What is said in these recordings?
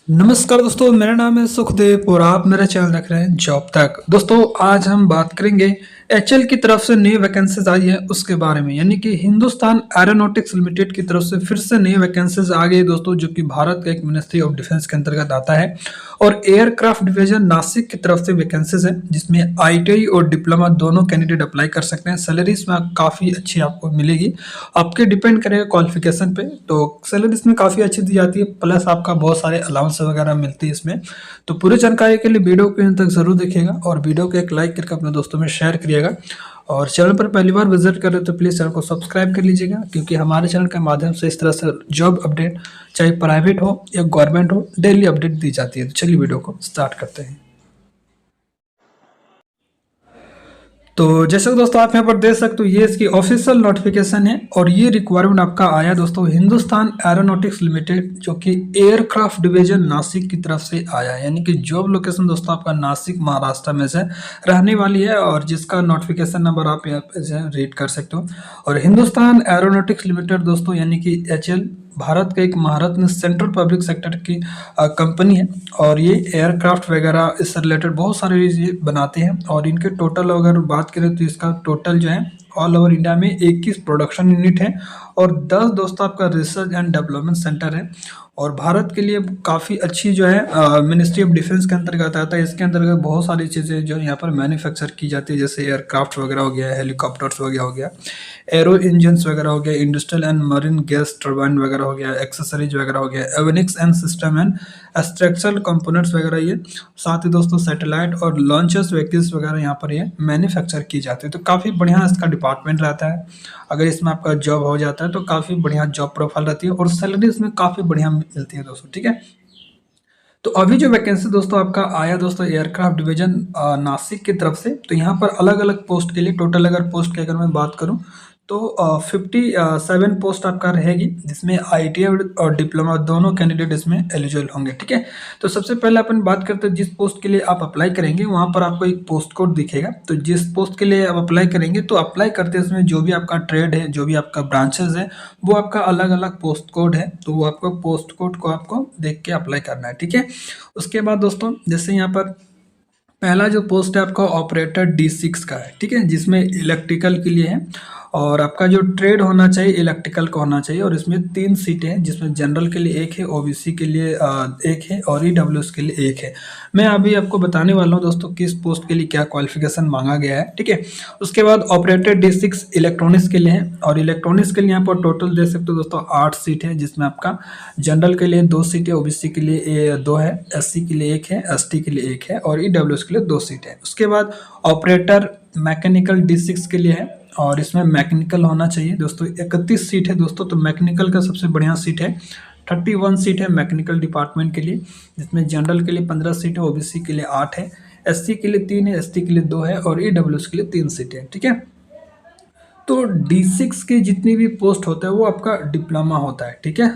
नमस्कार दोस्तों, मेरा नाम है सुखदेव और आप मेरा चैनल देख रहे हैं जॉब तक। दोस्तों आज हम बात करेंगे एचएल की तरफ से नई वैकेंसीज आई है उसके बारे में, यानी कि हिंदुस्तान एरोनॉटिक्स लिमिटेड की तरफ से फिर से नई वैकेंसीज आ गई दोस्तों, जो कि भारत का एक मिनिस्ट्री ऑफ डिफेंस के अंतर्गत आता है। और एयरक्राफ्ट डिवीजन नासिक की तरफ से वैकेंसीज है, जिसमें आईटीआई और डिप्लोमा दोनों कैंडिडेट अप्लाई कर सकते हैं। सैलरी इसमें काफ़ी अच्छी आपको मिलेगी, आपके डिपेंड करेगा क्वालिफिकेशन पे। तो सैलरी इसमें काफ़ी अच्छी दी जाती है, प्लस आपका बहुत सारे अलाउंस वगैरह मिलती है इसमें। तो पूरी जानकारी के लिए वीडियो को अंत तक जरूर देखिएगा और वीडियो को एक लाइक करके अपने दोस्तों में शेयर करिएगा। और चैनल पर पहली बार विजिट करें तो प्लीज़ चैनल को सब्सक्राइब कर लीजिएगा, क्योंकि हमारे चैनल के माध्यम से इस तरह से जॉब अपडेट, चाहे प्राइवेट हो या गवर्नमेंट हो, डेली अपडेट दी जाती है। तो चलिए वीडियो को स्टार्ट करते हैं। तो जैसे कि दोस्तों आप यहाँ पर देख सकते हो, ये इसकी ऑफिशियल नोटिफिकेशन है और ये रिक्वायरमेंट आपका आया दोस्तों हिंदुस्तान एरोनॉटिक्स लिमिटेड, जो कि एयरक्राफ्ट डिवीजन नासिक की तरफ से आया है। यानी कि जॉब लोकेशन दोस्तों आपका नासिक महाराष्ट्र में से रहने वाली है, और जिसका नोटिफिकेशन नंबर आप यहाँ पे रीड कर सकते हो। और हिंदुस्तान एरोनॉटिक्स लिमिटेड दोस्तों यानी कि एचएल भारत का एक महारत्न सेंट्रल पब्लिक सेक्टर की कंपनी है, और ये एयरक्राफ्ट वगैरह इससे रिलेटेड बहुत सारे ये बनाते हैं। और इनके टोटल अगर बात करें तो इसका टोटल जो है ऑल ओवर इंडिया में 21 प्रोडक्शन यूनिट है और 10 दोस्तों आपका रिसर्च एंड डेवलपमेंट सेंटर है। और भारत के लिए काफ़ी अच्छी जो है मिनिस्ट्री ऑफ डिफेंस के अंतर्गत आता है। इसके अंतर्गत बहुत सारी चीज़ें जो यहाँ पर मैन्युफैक्चर की जाती है, जैसे एयरक्राफ्ट वगैरह हो गया, हेलीकॉप्टर्स वगैरह हो गया, एरो इंजन्स वगैरह हो गया, industrial and marine gas turbine वगैरह हो गया, एक्सेसरीज वगैरह हो गया, avionics and system and structural components वगैरह ये। साथ ही दोस्तों सैटेलाइट और लॉन्चर्स व्हीकल्स वगैरह यहाँ पर ये मैन्युफैक्चर की जाती है। तो काफ़ी बढ़िया इसका डिपार्टमेंट रहता है। अगर इसमें आपका जॉब हो जाता है तो काफ़ी बढ़िया जॉब प्रोफाइल रहती है और सैलरी इसमें काफ़ी बढ़िया मिलती है दोस्तों, ठीक है। तो अभी जो वैकेंसी दोस्तों आपका आया दोस्तों एयरक्राफ्ट डिवीजन नासिक की तरफ से, तो यहाँ पर अलग अलग पोस्ट के लिए टोटल अगर पोस्ट की अगर मैं बात करूँ तो 57 पोस्ट आपका रहेगी, जिसमें आईटीआई और डिप्लोमा दोनों कैंडिडेट इसमें एलिजिबल होंगे, ठीक है। तो सबसे पहले अपन बात करते हैं जिस पोस्ट के लिए आप अप्लाई करेंगे, वहाँ पर आपको एक पोस्ट कोड दिखेगा। तो जिस पोस्ट के लिए आप अप्लाई करेंगे तो अप्लाई करते इसमें जो भी आपका ट्रेड है, जो भी आपका ब्रांचेज है, वो आपका अलग अलग पोस्ट कोड है। तो वो आपको पोस्ट कोड को आपको देख के अप्लाई करना है, ठीक है। उसके बाद दोस्तों जैसे यहाँ पर पहला जो पोस्ट है आपका ऑपरेटर D6 का है, ठीक है, जिसमें इलेक्ट्रिकल के लिए है। और आपका जो ट्रेड होना चाहिए इलेक्ट्रिकल का होना चाहिए, और इसमें 3 सीटें हैं, जिसमें जनरल के लिए 1 है, ओबीसी के लिए 1 है और ईडब्ल्यूएस के लिए 1 है। मैं अभी आपको बताने वाला हूँ दोस्तों किस पोस्ट के लिए क्या क्वालिफिकेशन मांगा गया है, ठीक है। उसके बाद ऑपरेटर D6 इलेक्ट्रॉनिक्स के लिए है, और इलेक्ट्रॉनिक्स के लिए यहाँ पर टोटल देख सकते हो दोस्तों 8 सीट है, जिसमें आपका जनरल के लिए 2 सीट है, ओबीसी के लिए 2 है, एससी के लिए 1 है, एसटी के लिए 1 है और ईडब्ल्यूएस के लिए 2 सीट है। उसके बाद ऑपरेटर मैकेनिकल D6 के लिए है, और इसमें मैकेनिकल होना चाहिए दोस्तों। 31 सीट है दोस्तों, तो मैकेनिकल का सबसे बढ़िया सीट है। 31 सीट है मैकेनिकल डिपार्टमेंट के लिए, जिसमें जनरल के लिए 15 सीट है, ओबीसी के लिए 8 है, एससी के लिए 3 है, एसटी के लिए 2 है और ईडब्ल्यूएस के लिए 3 सीट है, ठीक है। तो D6 के जितनी भी पोस्ट होता है वो आपका डिप्लोमा होता है, ठीक है।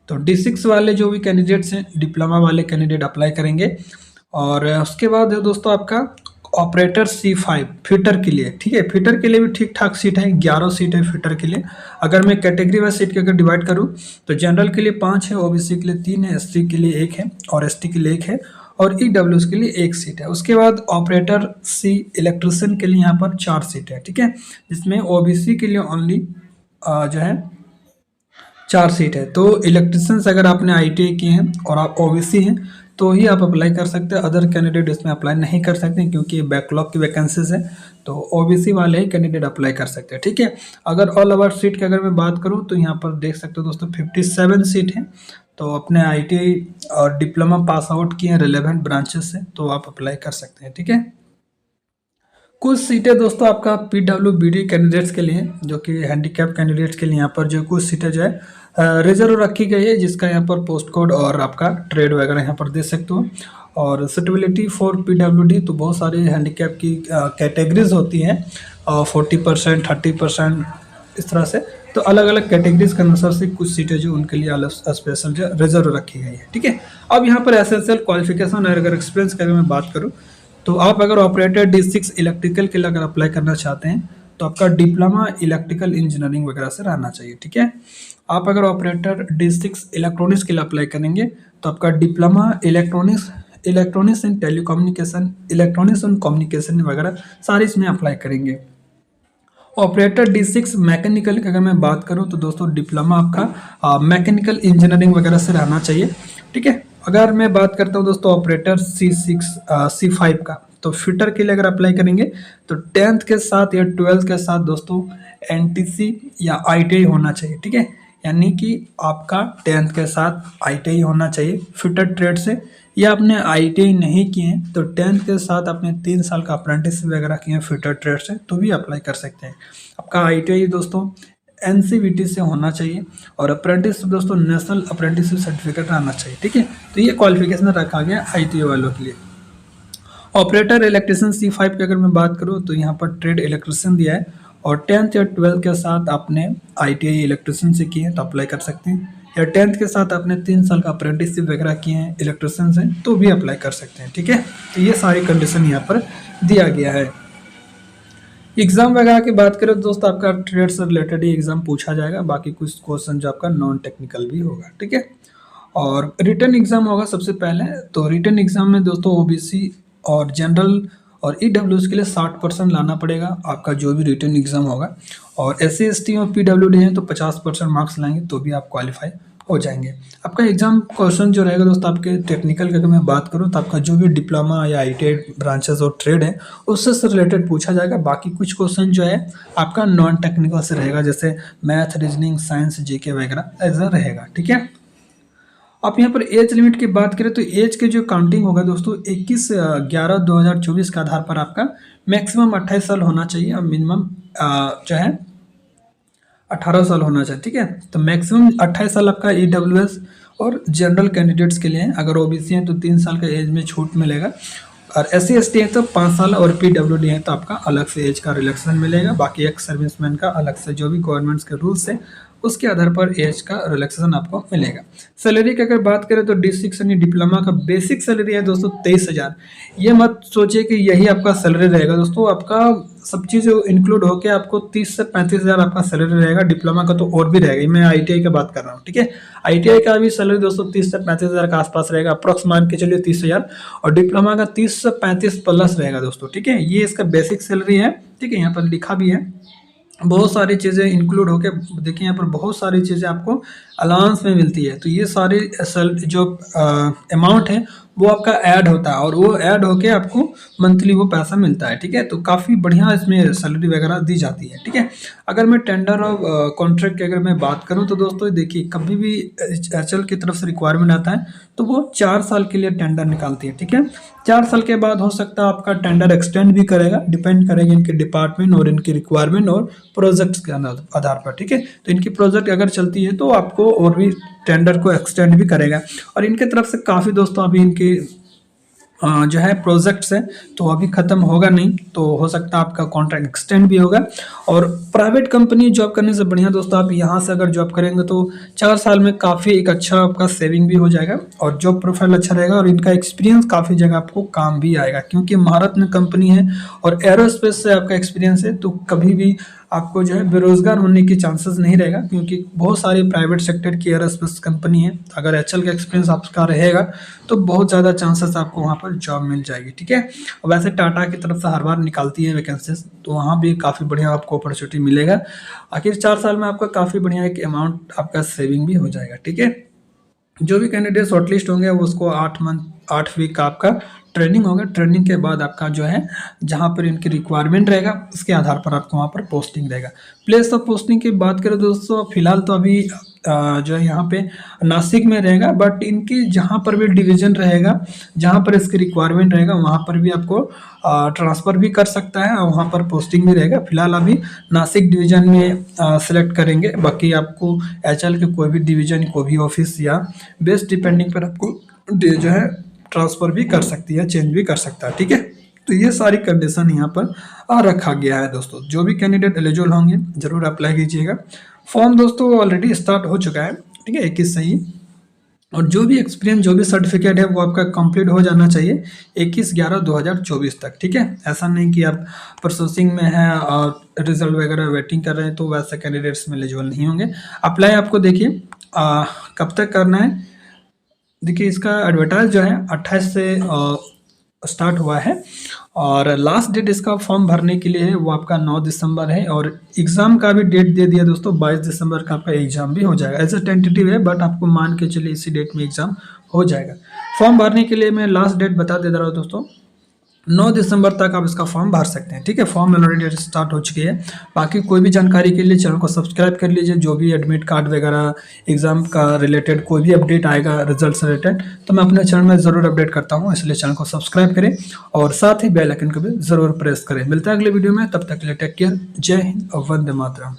तो D6 वाले जो भी कैंडिडेट्स हैं, डिप्लोमा वाले कैंडिडेट अप्लाई करेंगे। और उसके बाद है दोस्तों आपका ऑपरेटर C5 फिटर के लिए, ठीक है। फिटर के लिए भी ठीक ठाक सीट है, 11 सीट है फिटर के लिए। अगर मैं कैटेगरी वाइज सीट के अगर डिवाइड करूँ तो जनरल के लिए 5 है, ओबीसी के लिए 3 है, एससी के लिए 1 है और एसटी के लिए 1 है और ईडब्ल्यूएस के लिए 1 सीट है। उसके बाद ऑपरेटर C इलेक्ट्रिशियन के लिए यहाँ पर 4 सीट है, ठीक है, जिसमें ओबीसी के लिए ओनली जो है 4 सीट है। तो इलेक्ट्रिशियंस अगर आपने आईटीआई किए हैं और आप ओबीसी हैं तो ही आप अप्लाई कर सकते हैं, अदर कैंडिडेट इसमें अप्लाई नहीं कर सकते, क्योंकि ये बैकलॉग की वैकेंसीज है। तो ओबीसी वाले ही कैंडिडेट अप्लाई कर सकते हैं, ठीक है। अगर ऑल ओवर सीट की अगर मैं बात करूँ तो यहाँ पर देख सकते हो दोस्तों 57 सीट है। तो अपने आईटीआई और डिप्लोमा पास आउट किए हैं रिलेवेंट ब्रांचेस से, तो आप अप्लाई कर सकते हैं, ठीक है। कुछ सीटें दोस्तों आपका पीडब्ल्यूबीडी कैंडिडेट्स के लिए, जो कि हैंडीकैप कैंडिडेट्स के लिए यहाँ पर जो कुछ सीटें जो है रिजर्व रखी गई है, जिसका यहाँ पर पोस्ट कोड और आपका ट्रेड वगैरह यहाँ पर दे सकते हो। और सुटेबिलिटी फॉर पीडब्ल्यूडी, तो बहुत सारे हैंडीकैप की कैटेगरीज होती हैं, 40%, 30%, इस तरह से। तो अलग अलग कैटेगरीज के अनुसार से कुछ सीटें जो उनके लिए अलग स्पेशल जो रिजर्व रखी गई है, ठीक है। अब यहाँ पर एसेंशियल क्वालिफिकेशन और अगर एक्सपीरियंस की अगर मैं बात करूँ तो आप अगर ऑपरेटर D6 इलेक्ट्रिकल के लिए अगर अप्लाई करना चाहते हैं तो आपका डिप्लोमा इलेक्ट्रिकल इंजीनियरिंग वगैरह से रहना चाहिए, ठीक है। आप अगर ऑपरेटर D6 इलेक्ट्रॉनिक्स के लिए अप्लाई करेंगे तो आपका diploma electronics and telecommunication, electronics and communication वगैरह सारे इसमें अप्लाई करेंगे। ऑपरेटर D6 मैकेनिकल की अगर मैं बात करूं तो दोस्तों डिप्लोमा आपका मैकेनिकल इंजीनियरिंग वगैरह से रहना चाहिए, ठीक है। अगर मैं बात करता हूं दोस्तों ऑपरेटर C5 का, तो फिटर के लिए अगर अप्लाई करेंगे तो 10th के साथ या 12th के साथ दोस्तों NTC या ITI होना चाहिए, ठीक है। यानी कि आपका 10th के साथ ITI होना चाहिए फिटर ट्रेड से, या आपने ITI नहीं किए हैं तो 10th के साथ आपने 3 साल का अप्रेंटिस वगैरह किए हैं फिटर ट्रेड से तो भी अप्लाई कर सकते हैं। आपका ITI दोस्तों NCVT से होना चाहिए और अप्रेंटिस दोस्तों नेशनल अप्रेंटिसशिप सर्टिफिकेट रहना चाहिए, ठीक है। तो ये क्वालिफिकेशन रखा गया ITI वालों के लिए। ऑपरेटर इलेक्ट्रिशियन C5 की अगर मैं बात करूँ तो यहाँ पर ट्रेड इलेक्ट्रिशियन दिया है और 10th या 12th के साथ आपने ITI इलेक्ट्रिशियन से किए हैं तो अप्लाई कर सकते हैं, या 10th के साथ आपने 3 साल का अप्रेंटिसशिप वगैरह किए हैं इलेक्ट्रिशियन से तो भी अप्लाई कर सकते हैं, ठीक है। तो ये सारी कंडीशन यहाँ पर दिया गया है। एग्जाम वगैरह की बात करें तो दोस्तों आपका ट्रेड से रिलेटेड ही एग्जाम पूछा जाएगा, बाकी कुछ क्वेश्चन जो आपका नॉन टेक्निकल भी होगा, ठीक है। और रिटर्न एग्जाम होगा सबसे पहले, तो रिटर्न एग्जाम में दोस्तों OBC और जनरल और EWS के लिए 60% लाना पड़ेगा आपका जो भी रिटर्न एग्जाम होगा, और SC ST और PWD है तो 50% मार्क्स लाएंगे तो भी आप क्वालिफाई हो जाएंगे। आपका एग्जाम क्वेश्चन जो रहेगा दोस्तों आपके टेक्निकल की अगर मैं बात करूँ तो आपका जो भी डिप्लोमा या ITI ब्रांचेस और ट्रेड है उससे रिलेटेड पूछा जाएगा, बाकी कुछ क्वेश्चन जो है आपका नॉन टेक्निकल से रहेगा, जैसे मैथ, रीजनिंग, साइंस, GK वगैरह ऐसा रहेगा, ठीक है। आप यहाँ पर एज लिमिट की बात करें तो एज के जो काउंटिंग होगा दोस्तों 21/11/2024 के आधार पर आपका मैक्सिमम 28 साल होना चाहिए और मिनिमम जो है 18 साल होना चाहिए, ठीक है। तो मैक्सिमम 28 साल आपका EWS और जनरल कैंडिडेट्स के लिए है। अगर OBC हैं तो 3 साल का एज में छूट मिलेगा, और SC ST है तो 5 साल, और PWD है तो आपका अलग से एज का रिलैक्सेशन मिलेगा। बाकी एक्स सर्विसमैन का अलग से जो भी गवर्नमेंट्स के रूल्स है उसके आधार पर एज का रिलैक्सेशन आपको मिलेगा। सैलरी की अगर बात करें तो D6 यानी डिप्लोमा का बेसिक सैलरी है दोस्तों 23,000। ये मत सोचिए कि यही आपका सैलरी रहेगा दोस्तों, आपका सब चीज़ इंक्लूड होकर आपको 30 से 35,000 आपका सैलरी रहेगा। डिप्लोमा का तो और भी रहेगा, मैं ITI की बात कर रहा हूँ, ठीक है। ITI का भी सैलरी दोस्तों 30 से 35,000 के आसपास रहेगा, अप्रॉक्स मान के चलिए 30,000, और डिप्लोमा का 30 से 35 प्लस रहेगा दोस्तों, ठीक है। ये इसका बेसिक सैलरी है, ठीक है। यहाँ पर लिखा भी है, बहुत सारी चीज़ें इंक्लूड होके देखिए यहाँ पर बहुत सारी चीज़ें आपको अलाउंस में मिलती है, तो ये सारी जो अमाउंट है वो आपका ऐड होता है और वो ऐड होके आपको मंथली वो पैसा मिलता है, ठीक है। तो काफ़ी बढ़िया इसमें सैलरी वगैरह दी जाती है, ठीक है। अगर मैं टेंडर और कॉन्ट्रैक्ट की अगर मैं बात करूं तो दोस्तों देखिए कभी भी HL की तरफ से रिक्वायरमेंट आता है तो वो 4 साल के लिए टेंडर निकालती है, ठीक है। 4 साल के बाद हो सकता है आपका टेंडर एक्सटेंड भी करेगा, डिपेंड करेगा इनके डिपार्टमेंट और इनकी रिक्वायरमेंट और प्रोजेक्ट्स के आधार पर, ठीक है। तो इनकी प्रोजेक्ट अगर चलती है तो आपको और भी टेंडर को एक्सटेंड भी करेगा, और इनके तरफ से काफ़ी दोस्तों अभी इनके जो है प्रोजेक्ट्स है तो अभी ख़त्म होगा नहीं, तो हो सकता है आपका कॉन्ट्रैक्ट एक्सटेंड भी होगा। और प्राइवेट कंपनी जॉब करने से बढ़िया दोस्तों आप यहाँ से अगर जॉब करेंगे तो 4 साल में काफ़ी एक अच्छा आपका सेविंग भी हो जाएगा और जॉब प्रोफाइल अच्छा रहेगा, और इनका एक्सपीरियंस काफ़ी जगह आपको काम भी आएगा, क्योंकि महारत्न कंपनी है और एरोस्पेस से आपका एक्सपीरियंस है तो कभी भी आपको जो है बेरोजगार होने की चांसेस नहीं रहेगा, क्योंकि बहुत सारी प्राइवेट सेक्टर की एरोस्पेस कंपनी है। अगर HL का एक्सपीरियंस आपका रहेगा तो बहुत ज़्यादा चांसेस आपको वहाँ पर जॉब मिल जाएगी, ठीक है। वैसे टाटा की तरफ से हर बार निकालती है वैकेंसीज, तो वहाँ भी काफ़ी बढ़िया आपको अपॉर्चुनिटी मिलेगा। आखिर 4 साल में आपका काफ़ी बढ़िया एक अमाउंट आपका सेविंग भी हो जाएगा, ठीक है। जो भी कैंडिडेट शॉर्टलिस्ट होंगे वो उसको 8 वीक का आपका ट्रेनिंग होगा। ट्रेनिंग के बाद आपका जो है जहाँ पर इनकी रिक्वायरमेंट रहेगा उसके आधार पर आपको वहाँ पर पोस्टिंग रहेगा। प्लेस ऑफ पोस्टिंग की बात करें दोस्तों फिलहाल तो अभी जो है यहाँ पे नासिक में रहेगा, बट इनकी जहाँ पर भी डिवीज़न रहेगा जहाँ पर इसकी रिक्वायरमेंट रहेगा वहाँ पर भी आपको ट्रांसफ़र भी कर सकता है और वहाँ पर पोस्टिंग भी रहेगा। फिलहाल अभी नासिक डिवीज़न में सेलेक्ट करेंगे, बाकी आपको HL के कोई भी डिवीज़न कोई भी ऑफिस या बेस्ट डिपेंडिंग पर आपको जो है ट्रांसफ़र भी कर सकती है, चेंज भी कर सकता है, ठीक है। तो ये सारी कंडीशन यहाँ पर रखा गया है दोस्तों। जो भी कैंडिडेट एलिजिबल होंगे जरूर अप्लाई कीजिएगा। फॉर्म दोस्तों ऑलरेडी स्टार्ट हो चुका है, ठीक है, 21 से ही और जो भी एक्सपीरियंस जो भी सर्टिफिकेट है वो आपका कंप्लीट हो जाना चाहिए 21/11/2024 तक। ठीक है, ऐसा नहीं कि आप प्रोसेसिंग में है और रिजल्ट वगैरह वेटिंग कर रहे हैं तो वैसे कैंडिडेट्स में एलिजिबल नहीं होंगे। अप्लाई आपको देखिए कब तक करना है, देखिए इसका एडवर्टाइज जो है 28 से स्टार्ट हुआ है और लास्ट डेट इसका फॉर्म भरने के लिए है वो आपका 9 दिसंबर है और एग्ज़ाम का भी डेट दे दिया दोस्तों, 22 दिसंबर का आपका एग्ज़ाम भी हो जाएगा। ऐसा टेंटेटिव है बट आपको मान के चलिए इसी डेट में एग्ज़ाम हो जाएगा। फॉर्म भरने के लिए मैं लास्ट डेट बता दे रहा हूँ दोस्तों, 9 दिसंबर तक आप इसका फॉर्म भर सकते हैं। ठीक है, फॉर्म ऑलरेडी स्टार्ट हो चुकी है। बाकी कोई भी जानकारी के लिए चैनल को सब्सक्राइब कर लीजिए, जो भी एडमिट कार्ड वगैरह एग्जाम का रिलेटेड कोई भी अपडेट आएगा रिजल्ट से रिलेटेड तो मैं अपने चैनल में ज़रूर अपडेट करता हूँ, इसलिए चैनल को सब्सक्राइब करें और साथ ही बेल आइकन को भी ज़रूर प्रेस करें। मिलता है अगले वीडियो में, तब तक के लिए टेक केयर, जय हिंद और वंदे मातरम।